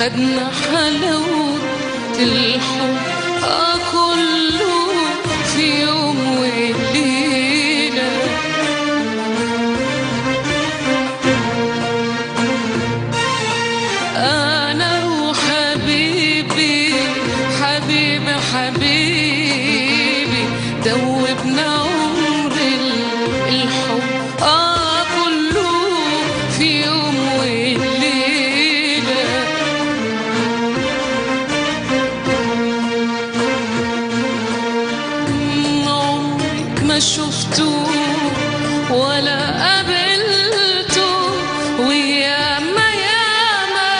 خدنا حلاوة الحب كله في يوم وليلة. أنا وحبيبي حبيبي حبيبي دوبنا عمر الحب كله في يوم وليلة. عمرك ما شفته ولا قابلته وياما ياما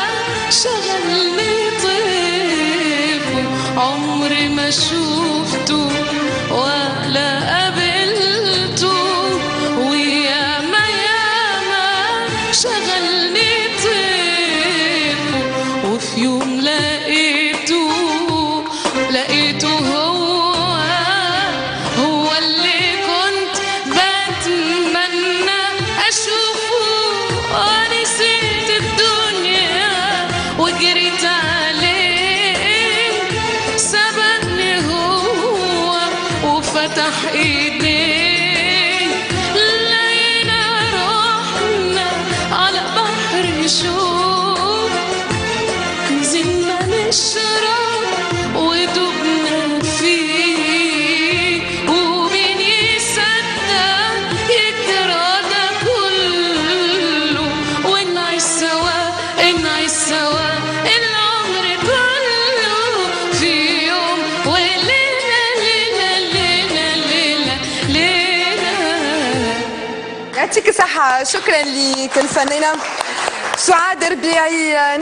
شغلني طيفه. عمري ما شفته ولا قابلته وياما ياما شغلني طيفه. وفي يوم لقيته هو اللي كنت بتمنى أشوفه. نسيت الدنيا وجريت عليه، سبقني هو وفتح ايديه. لقينا روحنا على بحر شوق، نزلنا نشرب ودوبنا فيه. ومين يصدق يجرى ده كله ونعيش سوا نعيش سوا العمر كله في يوم وليلة ليلة ليلة ليلة ليلة. يعطيك الصحة. شكرا لك الفنانة سعاد ربيعي.